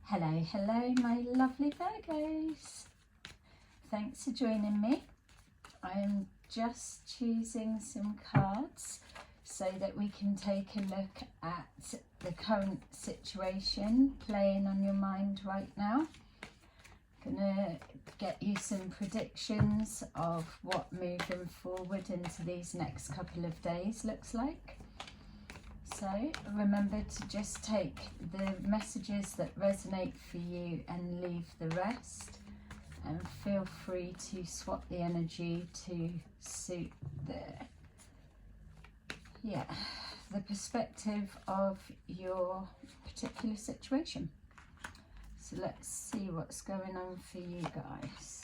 Hello, hello, my lovely Virgos. Thanks for joining me. I am just choosing some cards so that we can take a look at the current situation playing on your mind right now. Gonna get you some predictions of what moving forward into these next couple of days looks like. So remember to just take the messages that resonate for you and leave the rest, and feel free to swap the energy to suit the perspective of your particular situation. So let's see what's going on for you guys.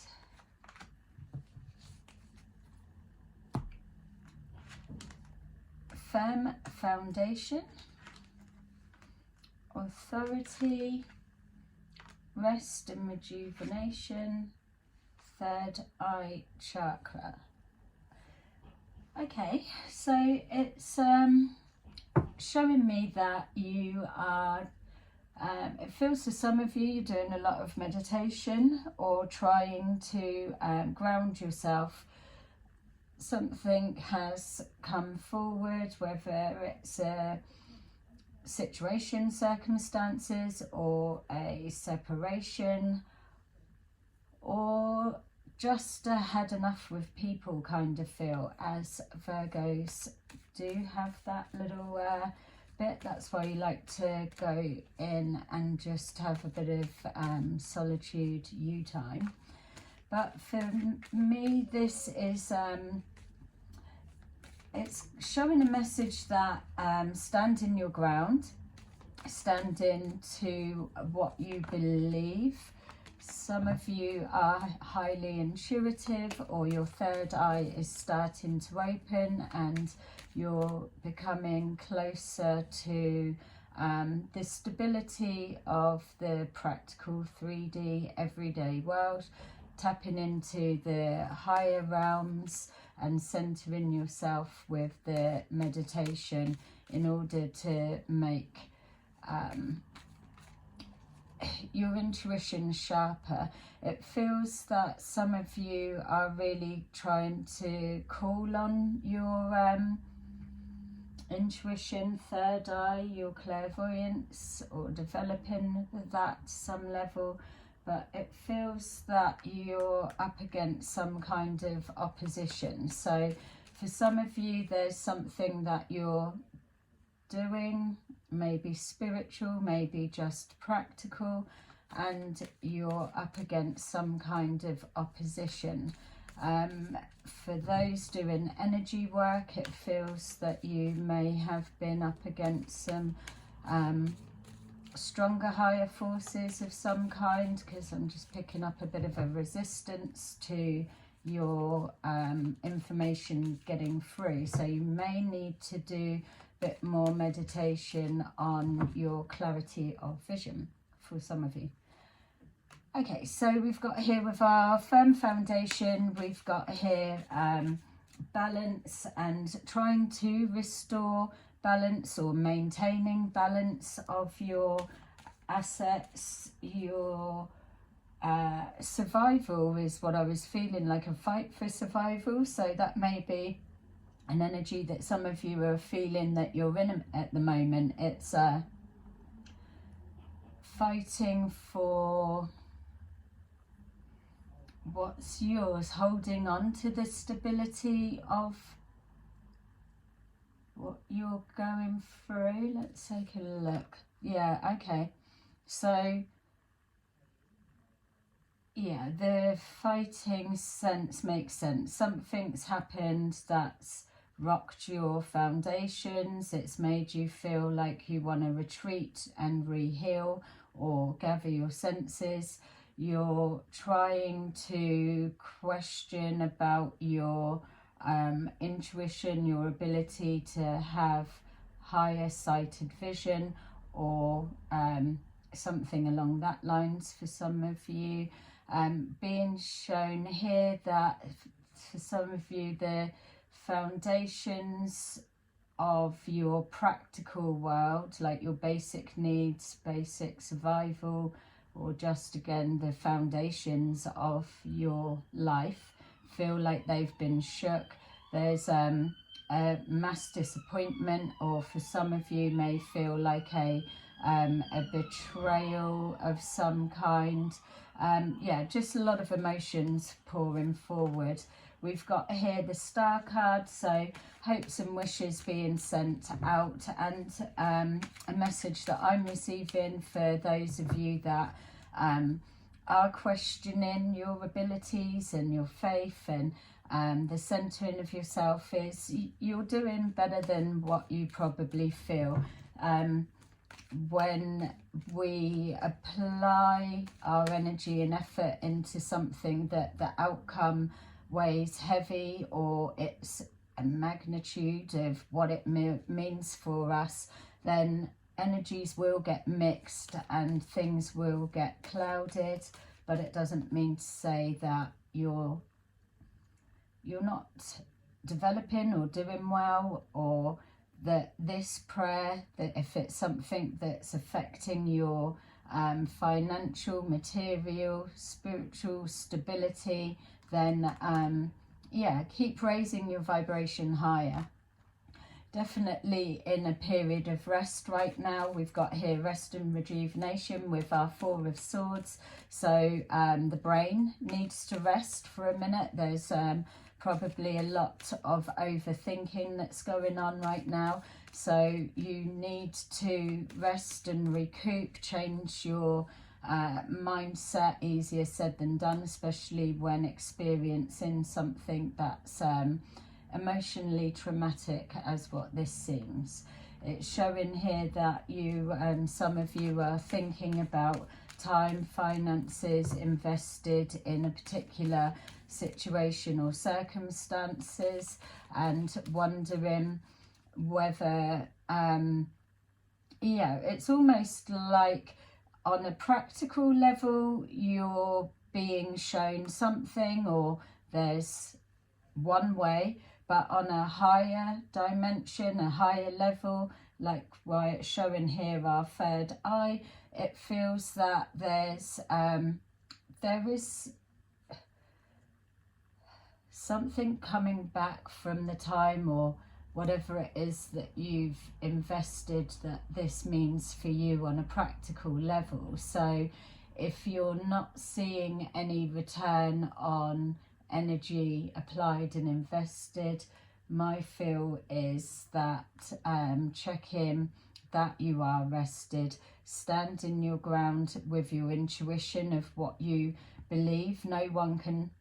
Firm foundation, authority, rest and rejuvenation, third eye chakra. Okay, so it's showing me that you are, it feels for some of you, you're doing a lot of meditation or trying to ground yourself. Something has come forward, whether it's a situation, circumstances, or a separation, or just had enough with people kind of feel, as Virgos do have that little bit. That's why you like to go in and just have a bit of solitude, you time. But for me, this is it's showing a message that stand in your ground, stand into what you believe. Some of you are highly intuitive, or your third eye is starting to open and you're becoming closer to the stability of the practical 3D everyday world, tapping into the higher realms and centering yourself with the meditation in order to make your intuition sharper. It feels that some of you are really trying to call on your intuition, third eye, your clairvoyance, or developing that to some level. But it feels that you're up against some kind of opposition. So for some of you, there's something that you're doing, maybe spiritual, maybe just practical, and you're up against some kind of opposition. For those doing energy work, it feels that you may have been up against some stronger higher forces of some kind, because I'm just picking up a bit of a resistance to your information getting through. So you may need to do a bit more meditation on your clarity of vision for some of you. Okay, so we've got here with our firm foundation, we've got here balance and trying to restore balance or maintaining balance of your assets. Your survival is what I was feeling, like a fight for survival. So that may be an energy that some of you are feeling that you're in at the moment. It's fighting for what's yours, holding on to the stability of what you're going through. Let's take a look. Yeah, okay. So yeah, the fighting sense makes sense. Something's happened that's rocked your foundations. It's made you feel like you want to retreat and re-heal or gather your senses. You're trying to question about your intuition, your ability to have higher sighted vision, or something along that lines for some of you. Being shown here that for some of you the foundations of your practical world, like your basic needs, basic survival, or just again the foundations of your life, feel like they've been shook. There's a mass disappointment, or for some of you may feel like a betrayal of some kind. Yeah, just a lot of emotions pouring forward. We've got here the Star card, so hopes and wishes being sent out, and a message that I'm receiving for those of you that are questioning your abilities and your faith, and the centering of yourself is you're doing better than what you probably feel. When we apply our energy and effort into something that the outcome weighs heavy, or it's a magnitude of what it means for us, then energies will get mixed and things will get clouded. But it doesn't mean to say that you're not developing or doing well, or that this prayer, that if it's something that's affecting your financial, material, spiritual stability, then yeah, keep raising your vibration higher. Definitely in a period of rest right now. We've got here rest and rejuvenation with our Four of Swords. So the brain needs to rest for a minute. There's probably a lot of overthinking that's going on right now. So you need to rest and recoup, change your mindset. Easier said than done, especially when experiencing something that's emotionally traumatic, as what this seems. It's showing here that you, some of you are thinking about time, finances invested in a particular situation or circumstances, and wondering whether yeah, it's almost like on a practical level you're being shown something, or there's one way, but on a higher dimension, a higher level, like why it's showing here our third eye, it feels that there is something coming back from the time, or whatever it is that you've invested, that this means for you on a practical level. So if you're not seeing any return on energy applied and invested, my feel is that check in that you are rested, stand in your ground with your intuition of what you believe. No one can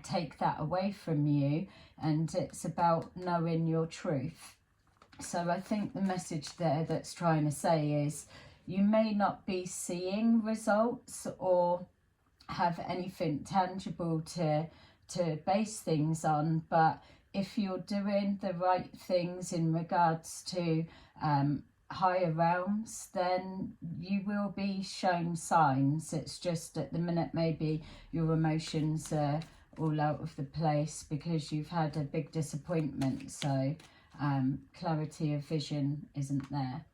take that away from you, and it's about knowing your truth. So I think the message there that's trying to say is you may not be seeing results or have anything tangible to base things on, but if you're doing the right things in regards to higher realms, then you will be shown signs. It's just at the minute maybe your emotions are all out of the place because you've had a big disappointment, so clarity of vision isn't there.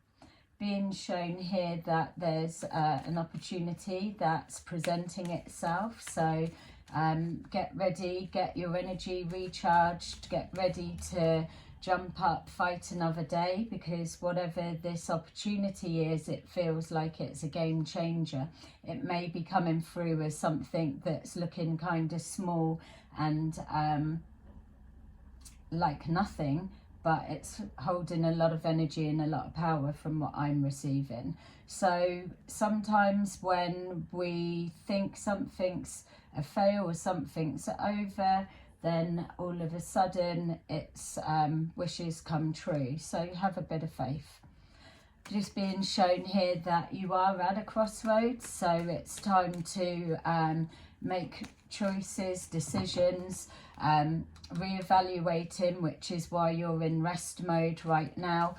Being shown here that there's an opportunity that's presenting itself, so get ready, get your energy recharged, get ready to jump up, fight another day, because whatever this opportunity is, it feels like it's a game changer. It may be coming through as something that's looking kind of small and like nothing, but it's holding a lot of energy and a lot of power from what I'm receiving. So sometimes when we think something's a fail or something's over, then all of a sudden it's wishes come true. So have a bit of faith. Just being shown here that you are at a crossroads, so it's time to make choices, decisions, reevaluating, which is why you're in rest mode right now.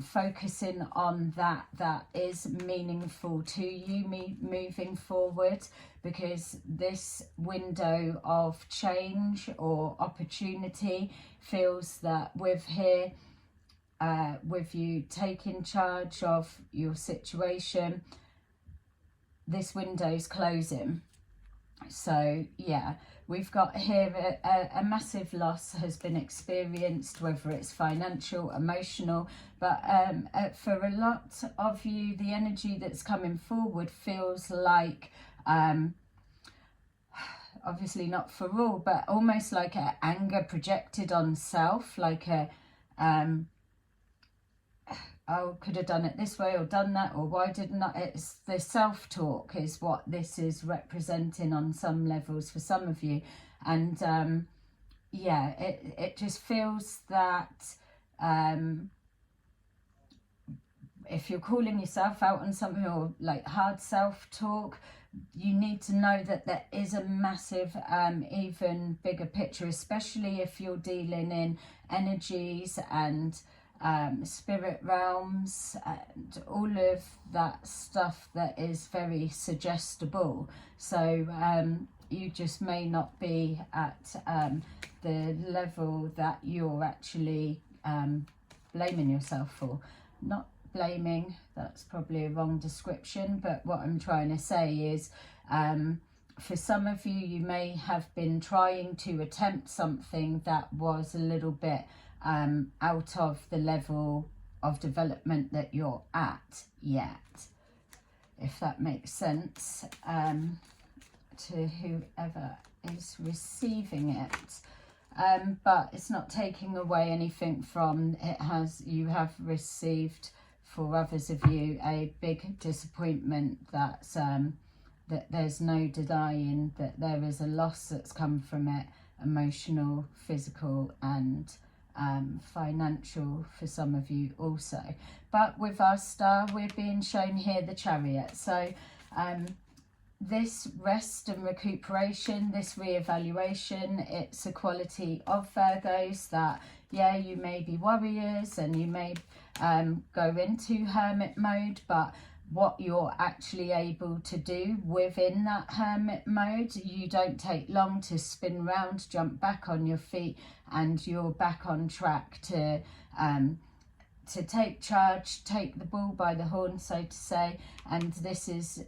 Focusing on that is meaningful to you moving forward, because this window of change or opportunity feels that with here with you taking charge of your situation, this window's closing. So yeah, we've got here a massive loss has been experienced, whether it's financial, emotional, but for a lot of you, the energy that's coming forward feels like, obviously not for all, but almost like an anger projected on self, like a oh, could have done it this way or done that, or why didn't I? It's the self-talk is what this is representing on some levels for some of you. And yeah, it just feels that if you're calling yourself out on something, or like hard self-talk, you need to know that there is a massive even bigger picture, especially if you're dealing in energies and spirit realms and all of that stuff that is very suggestible. So you just may not be at the level that you're actually blaming yourself for. Not blaming, that's probably a wrong description, but what I'm trying to say is for some of you, you may have been trying to attempt something that was a little bit out of the level of development that you're at yet, if that makes sense, to whoever is receiving it. But it's not taking away anything from it. You have received, for others of you, a big disappointment that's that there's no denying that there is a loss that's come from it, emotional, physical, and financial for some of you also. But with our star, we're being shown here the Chariot. So this rest and recuperation, this re-evaluation, it's a quality of Virgos that, yeah, you may be warriors and you may go into hermit mode, but what you're actually able to do within that hermit mode, you don't take long to spin round, jump back on your feet, and you're back on track to take charge, take the bull by the horn, so to say. And this is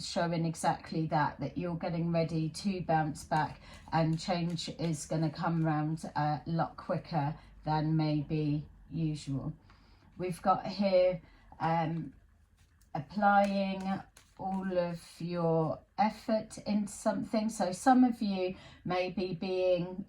showing exactly that you're getting ready to bounce back, and change is going to come around a lot quicker than maybe usual. We've got here applying all of your effort into something. So some of you may be being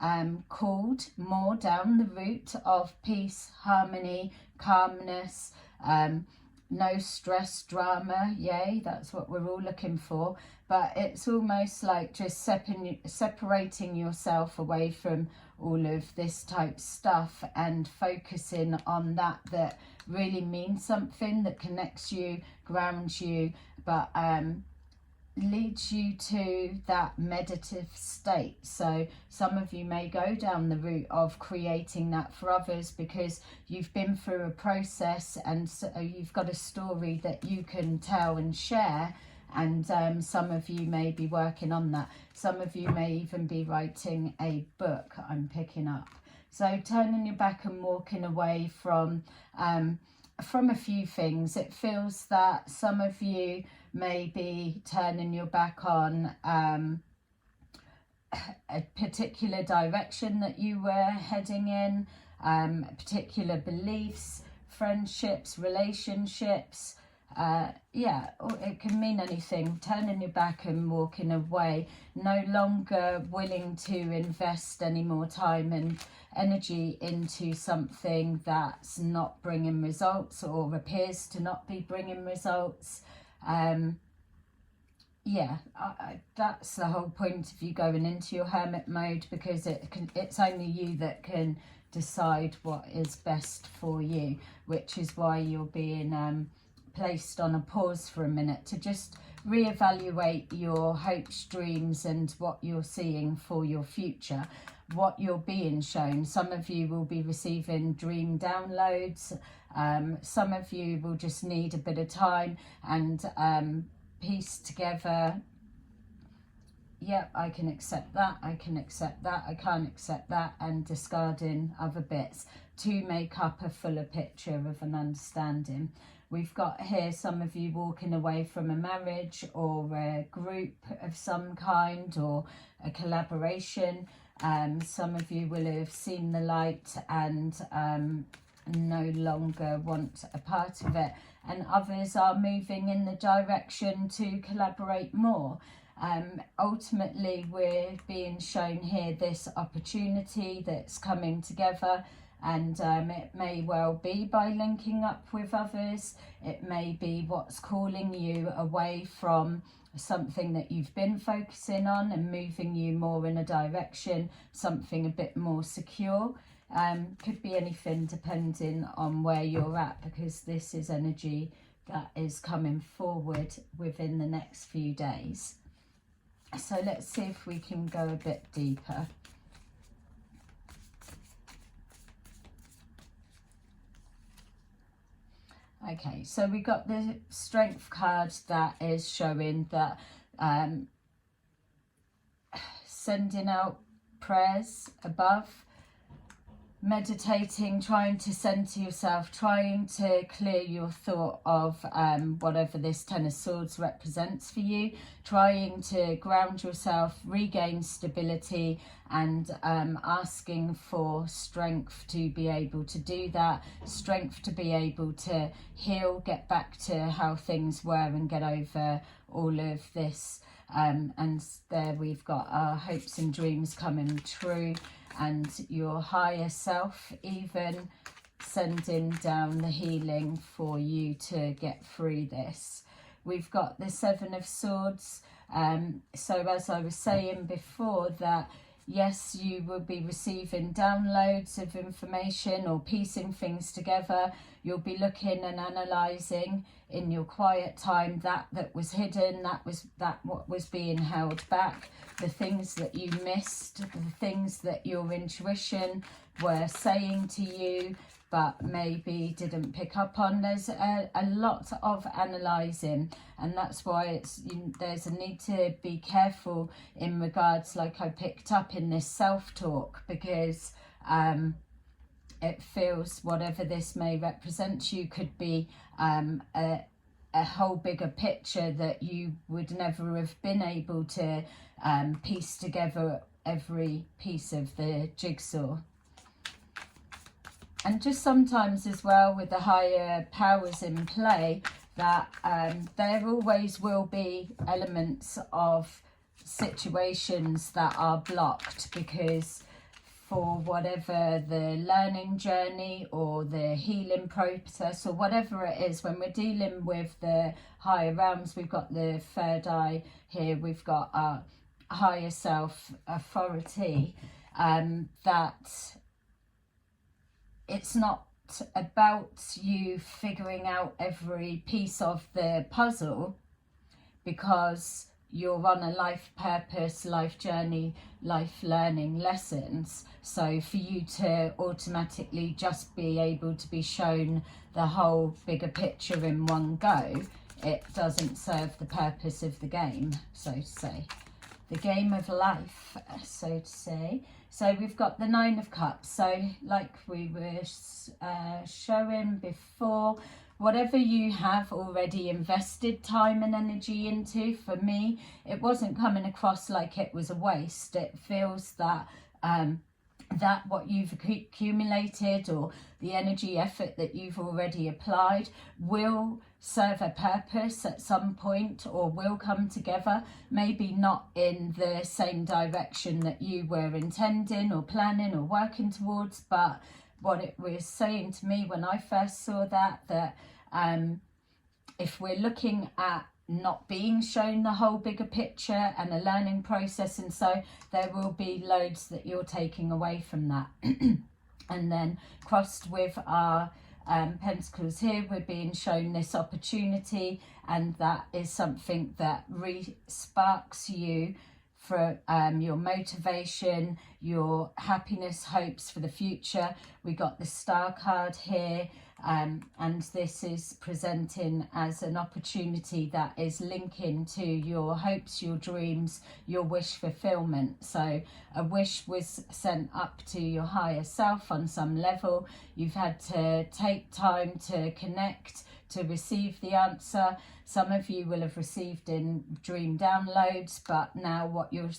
called more down the route of peace, harmony, calmness, no stress, drama. Yay, that's what we're all looking for. But it's almost like just separating yourself away from all of this type stuff and focusing on that really means something, that connects you, grounds you, but leads you to that meditative state. So some of you may go down the route of creating that for others because you've been through a process, and so you've got a story that you can tell and share. And some of you may be working on that. Some of you may even be writing a book, I'm picking up. So turning your back and walking away from a few things. It feels that some of you may be turning your back on a particular direction that you were heading in, particular beliefs, friendships, relationships. Yeah, it can mean anything. Turning your back and walking away, no longer willing to invest any more time and energy into something that's not bringing results or appears to not be bringing results. Yeah, that's the whole point of you going into your hermit mode, because it's only you that can decide what is best for you, which is why you're being placed on a pause for a minute to just reevaluate your hopes, dreams, and what you're seeing for your future, what you're being shown. Some of you will be receiving dream downloads. Some of you will just need a bit of time and piece together. Yep, I can accept that, I can accept that, I can't accept that, and discarding other bits. to make up a fuller picture of an understanding. We've got here some of you walking away from a marriage or a group of some kind or a collaboration. Some of you will have seen the light and no longer want a part of it, and others are moving in the direction to collaborate more. Ultimately, we're being shown here this opportunity that's coming together, and it may well be by linking up with others. It may be what's calling you away from something that you've been focusing on and moving you more in a direction, something a bit more secure. Could be anything depending on where you're at, because this is energy that is coming forward within the next few days. So let's see if we can go a bit deeper. Okay, so we got the Strength card that is showing that sending out prayers above, meditating, trying to center yourself, trying to clear your thought of whatever this Ten of Swords represents for you, trying to ground yourself, regain stability, and asking for strength to be able to do that, strength to be able to heal, get back to how things were and get over all of this. And there we've got our hopes and dreams coming true, and your higher self even sending down the healing for you to get through this. We've got the Seven of Swords. So as I was saying before, that yes, you will be receiving downloads of information or piecing things together. You'll be looking and analysing in your quiet time that was hidden, what was being held back, the things that you missed, the things that your intuition were saying to you but maybe didn't pick up on. There's a lot of analysing, and that's why there's a need to be careful in regards, like I picked up in this self-talk, because it feels whatever this may represent to you could be a whole bigger picture that you would never have been able to piece together every piece of the jigsaw. And just sometimes as well with the higher powers in play, that there always will be elements of situations that are blocked, because for whatever the learning journey or the healing process or whatever it is, when we're dealing with the higher realms, we've got the third eye here, we've got our higher self authority, that it's not about you figuring out every piece of the puzzle, because you're on a life purpose, life journey, life learning lessons. So for you to automatically just be able to be shown the whole bigger picture in one go, it doesn't serve the purpose of the game, so to say. The game of life, so to say. So we've got the Nine of Cups. So like we were showing before, whatever you have already invested time and energy into, for me, it wasn't coming across like it was a waste. It feels that that what you've accumulated or the energy effort that you've already applied will serve a purpose at some point, or will come together, maybe not in the same direction that you were intending or planning or working towards. But what it was saying to me when I first saw that if we're looking at not being shown the whole bigger picture and a learning process, and so there will be loads that you're taking away from that. And then crossed with our pentacles here, we're being shown this opportunity, and that is something that sparks you for your motivation, your happiness, hopes for the future. We got the Star card here, and this is presenting as an opportunity that is linking to your hopes, your dreams, your wish fulfillment. So a wish was sent up to your higher self on some level. You've had to take time to connect, to receive the answer. Some of you will have received in dream downloads, but now what you're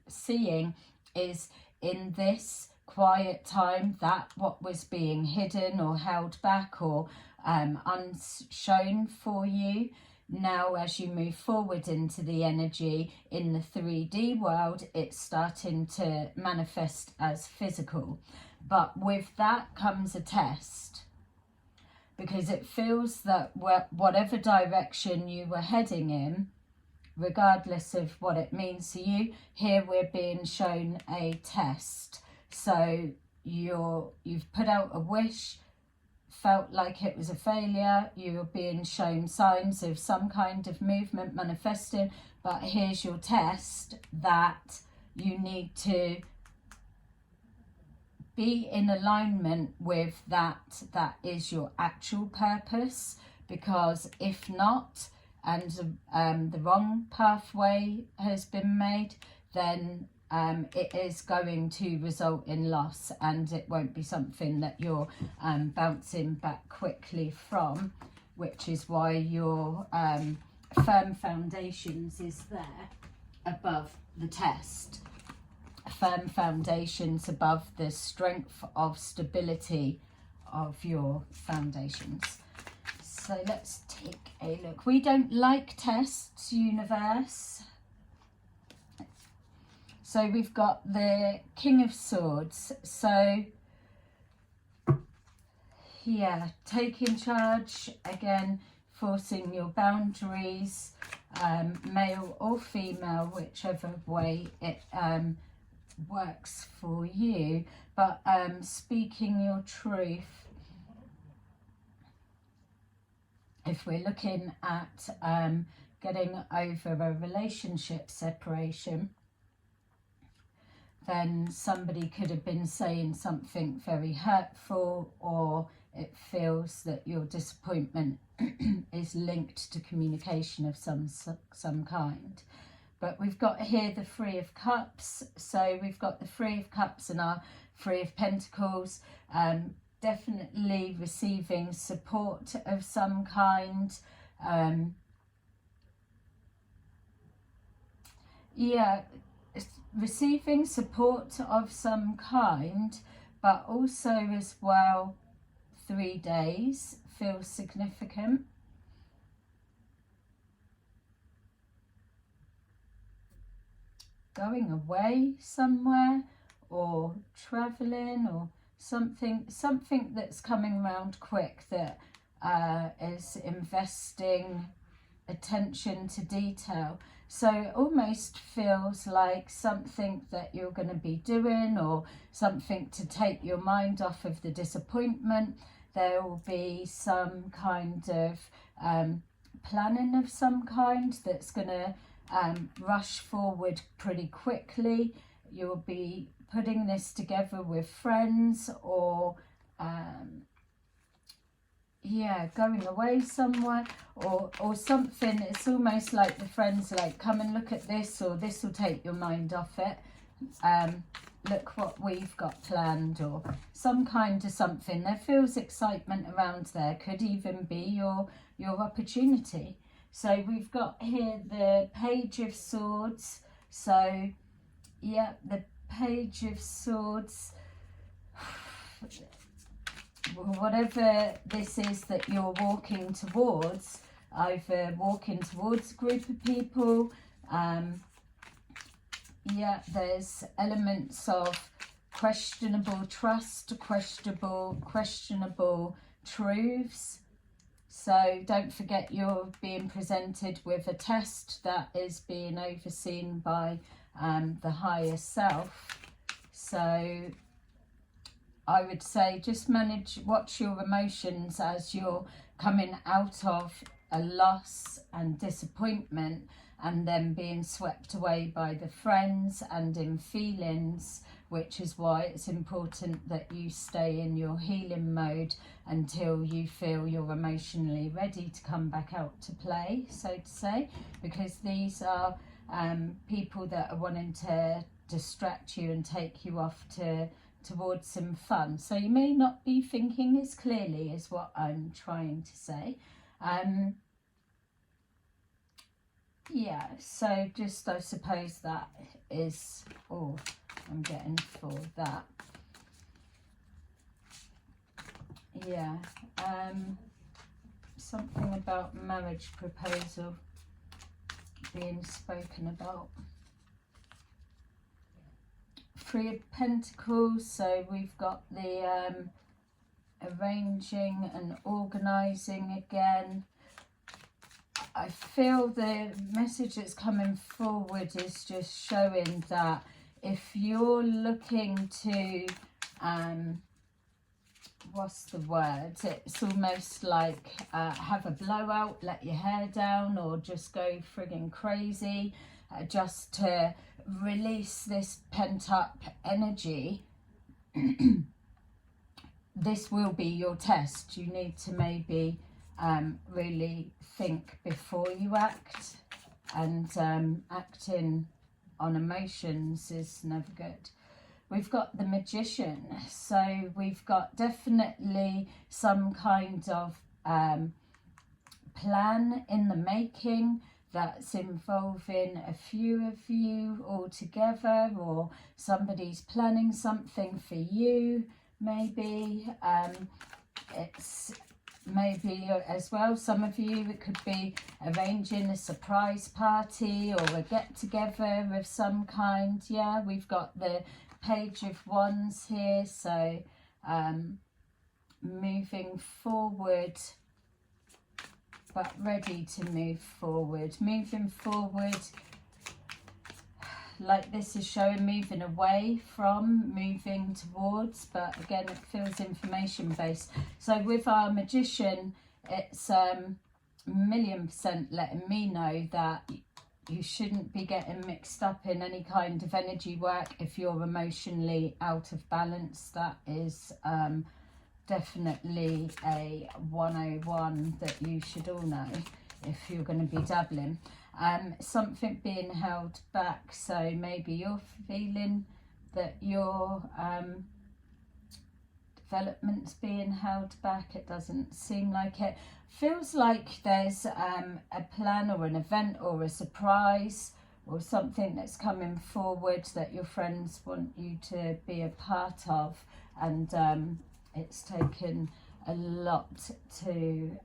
seeing is in this quiet time that what was being hidden or held back or unshown for you, now as you move forward into the energy in the 3D world, it's starting to manifest as physical. But with that comes a test, because it feels that whatever direction you were heading in, regardless of what it means to you, here we're being shown a test. So you've put out a wish, felt like it was a failure, you're being shown signs of some kind of movement manifesting, but here's your test that you need to be in alignment with that is your actual purpose. Because if not, and the wrong pathway has been made, then it is going to result in loss, and it won't be something that you're bouncing back quickly from, which is why your firm foundations is there above the test. Firm foundations above the strength of stability of your foundations. So let's take a look. We don't like tests, universe. So we've got the King of Swords. So yeah, taking charge, again, forcing your boundaries, male or female, whichever way it works for you, but speaking your truth. If we're looking at getting over a relationship separation, then somebody could have been saying something very hurtful, or it feels that your disappointment is linked to communication of some kind. But we've got here the Three of Cups. So we've got the Three of Cups and our Three of Pentacles. Definitely receiving support of some kind. Yeah, receiving support of some kind, but also as well 3 days feels significant. Going away somewhere, or traveling, or something that's coming around quick, that is investing attention to detail. So it almost feels like something that you're going to be doing, or something to take your mind off of the disappointment. There will be some kind of planning of some kind that's going to rush forward pretty quickly. You'll be putting this together with friends, or yeah, going away somewhere, or something. It's almost like the friends like, come and look at this, or this will take your mind off it. Look what we've got planned, or some kind of something. There feels excitement around there. Could even be your opportunity. So we've got here the Page of Swords. So yeah, the Page of Swords. Whatever this is that you're walking towards, either walking towards a group of people, yeah, there's elements of questionable trust, questionable truths. So don't forget, you're being presented with a test that is being overseen by the higher self. So I would say just watch your emotions as you're coming out of a loss and disappointment, and then being swept away by the friends and in feelings, which is why it's important that you stay in your healing mode until you feel you're emotionally ready to come back out to play, so to say, because these are people that are wanting to distract you and take you off towards some fun. So you may not be thinking as clearly, is what I'm trying to say. Yeah, so just I suppose that is all I'm getting for that. Yeah, something about marriage proposal being spoken about. Three of Pentacles, so we've got the arranging and organising again. I feel the message that's coming forward is just showing that if you're looking to, what's the word? It's almost like have a blowout, let your hair down, or just go frigging crazy, just to release this pent-up energy. This will be your test. You need to maybe really think before you act, and acting on emotions is never good. We've got the Magician, so we've got definitely some kind of plan in the making that's involving a few of you all together, or somebody's planning something for you, maybe. It's maybe as well, some of you, it could be arranging a surprise party or a get-together of some kind. Yeah, we've got the Page of Wands here, so moving forward, but ready to move forward. Moving forward, like this is showing, moving away from, moving towards, but again it feels information based. So with our Magician, it's 1,000,000% letting me know that you shouldn't be getting mixed up in any kind of energy work if you're emotionally out of balance. That is definitely a 101 that you should all know if you're going to be dabbling. Something being held back, so maybe you're feeling that your development's being held back. It doesn't seem like it. Feels like there's a plan or an event or a surprise or something that's coming forward that your friends want you to be a part of, and it's taken a lot to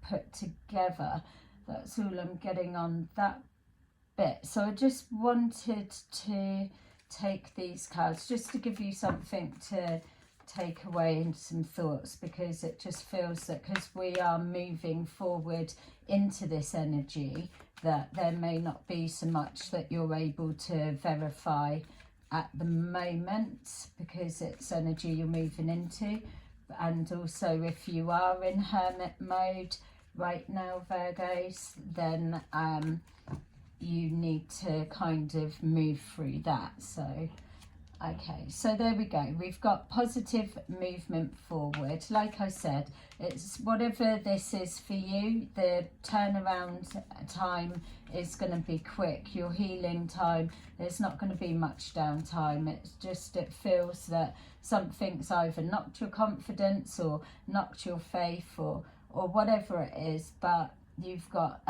put together. That's all I'm getting on that bit. So I just wanted to take these cards just to give you something to take away and some thoughts, because it just feels that because we are moving forward into this energy, that there may not be so much that you're able to verify at the moment, because it's energy you're moving into. And also, if you are in hermit mode right now, Virgos, then you need to kind of move through that. So okay, so there we go. We've got positive movement forward. Like I said, it's whatever this is for you, the turnaround time is going to be quick. Your healing time, there's not going to be much downtime. It's just, it feels that something's either knocked your confidence or knocked your faith, or whatever it is, but you've got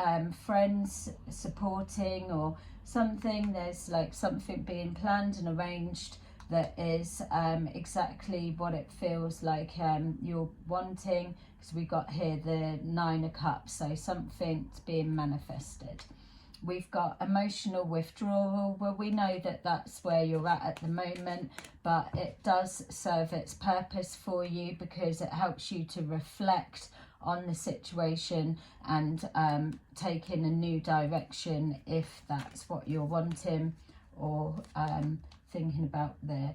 friends supporting or something. There's like something being planned and arranged that is exactly what it feels like you're wanting, because we got here the 9 of Cups, so something's being manifested. We've got emotional withdrawal. Well, we know that that's where you're at the moment, but it does serve its purpose for you, because it helps you to reflect on the situation and take in a new direction if that's what you're wanting, or thinking about the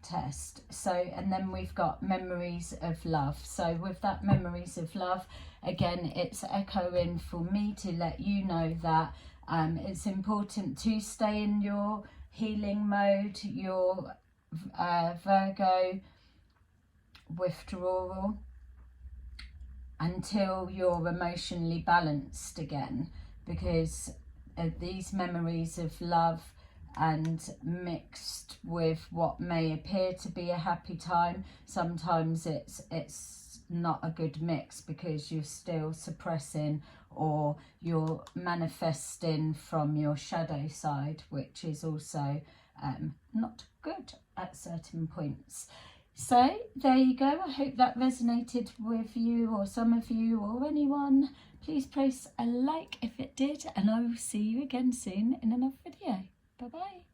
test. So, and then we've got memories of love. So with that memories of love, again, it's echoing for me to let you know that it's important to stay in your healing mode, your Virgo withdrawal, until you're emotionally balanced again, because these memories of love and mixed with what may appear to be a happy time, sometimes it's not a good mix, because you're still suppressing or you're manifesting from your shadow side, which is also not good at certain points. So there you go. I hope that resonated with you, or some of you, or anyone. Please press a like if it did, and I will see you again soon in another video. Bye bye.